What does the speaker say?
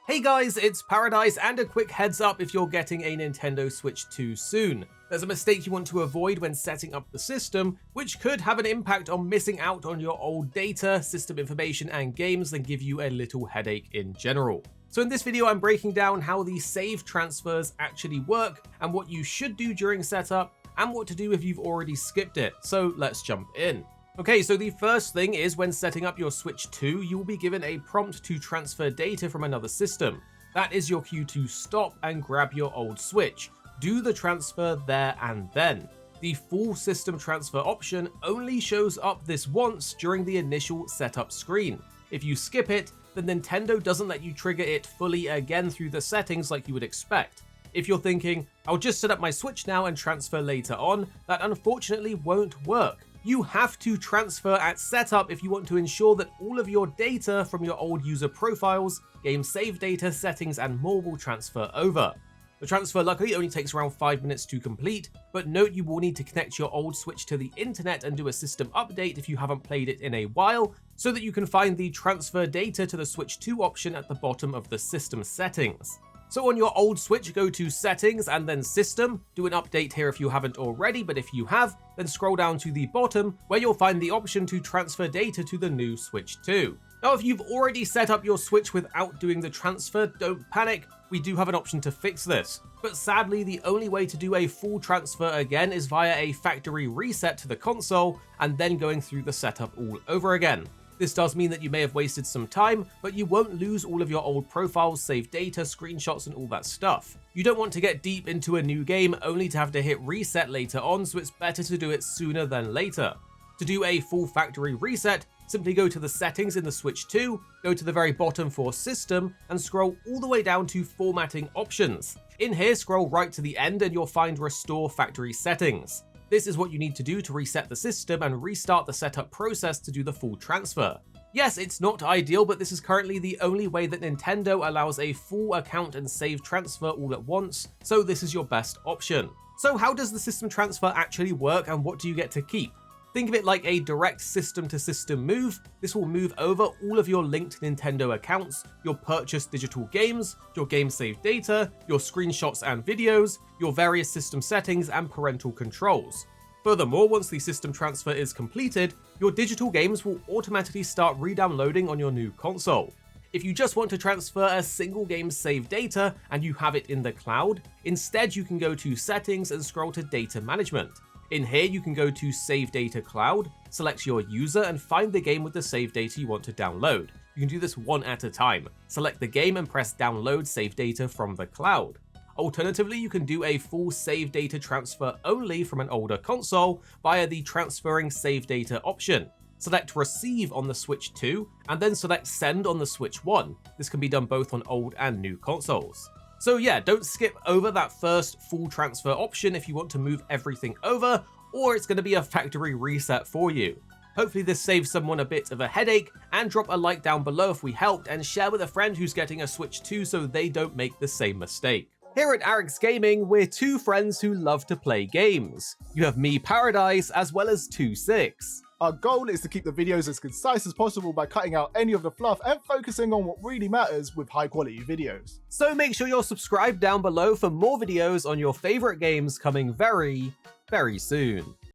Hey guys, it's Paradise, and a quick heads up if you're getting a Nintendo Switch 2 soon. There's a mistake you want to avoid when setting up the system, which could have an impact on missing out on your old data, system information, and games, and give you a little headache in general. So in this video, I'm breaking down how the save transfers actually work, and what you should do during setup, and what to do if you've already skipped it. So let's jump in. Okay, so the first thing is when setting up your Switch 2, you will be given a prompt to transfer data from another system. That is your cue to stop and grab your old Switch. Do the transfer there and then. The full system transfer option only shows up this once during the initial setup screen. If you skip it, then Nintendo doesn't let you trigger it fully again through the settings like you would expect. If you're thinking, I'll just set up my Switch now and transfer later on, that unfortunately won't work. You have to transfer at setup if you want to ensure that all of your data from your old user profiles, game save data, settings, and more will transfer over. The transfer luckily only takes around 5 minutes to complete, but note you will need to connect your old Switch to the internet and do a system update if you haven't played it in a while, so that you can find the transfer data to the Switch 2 option at the bottom of the system settings. So on your old Switch, go to Settings and then System. Do an update here if you haven't already, but if you have, then scroll down to the bottom where you'll find the option to transfer data to the new Switch 2. Now, if you've already set up your Switch without doing the transfer, don't panic. We do have an option to fix this. But sadly, the only way to do a full transfer again is via a factory reset to the console and then going through the setup all over again. This does mean that you may have wasted some time, but you won't lose all of your old profiles, saved data, screenshots, and all that stuff. You don't want to get deep into a new game only to have to hit reset later on, so it's better to do it sooner than later. To do a full factory reset, simply go to the settings in the Switch 2, go to the very bottom for System, and scroll all the way down to Formatting Options. In here, scroll right to the end and you'll find Restore Factory Settings. This is what you need to do to reset the system and restart the setup process to do the full transfer. Yes, it's not ideal, but this is currently the only way that Nintendo allows a full account and save transfer all at once, so this is your best option. So how does the system transfer actually work, and what do you get to keep? Think of it like a direct system-to-system move. This will move over all of your linked Nintendo accounts, your purchased digital games, your game save data, your screenshots and videos, your various system settings, and parental controls. Furthermore, once the system transfer is completed, your digital games will automatically start re-downloading on your new console. If you just want to transfer a single game's save data and you have it in the cloud, instead you can go to Settings and scroll to Data Management. In here, you can go to Save Data Cloud, select your user, and find the game with the save data you want to download. You can do this one at a time. Select the game and press Download Save Data from the cloud. Alternatively, you can do a full save data transfer only from an older console via the Transferring Save Data option. Select Receive on the Switch 2, and then select Send on the Switch 1. This can be done both on old and new consoles. So yeah, don't skip over that first full transfer option if you want to move everything over, or it's going to be a factory reset for you. Hopefully this saves someone a bit of a headache, and drop a like down below if we helped, and share with a friend who's getting a Switch 2 so they don't make the same mistake. Here at Arekkz Gaming, we're two friends who love to play games. You have me, Paradise, as well as 26. Our goal is to keep the videos as concise as possible by cutting out any of the fluff and focusing on what really matters with high quality videos. So make sure you're subscribed down below for more videos on your favorite games coming very, very soon.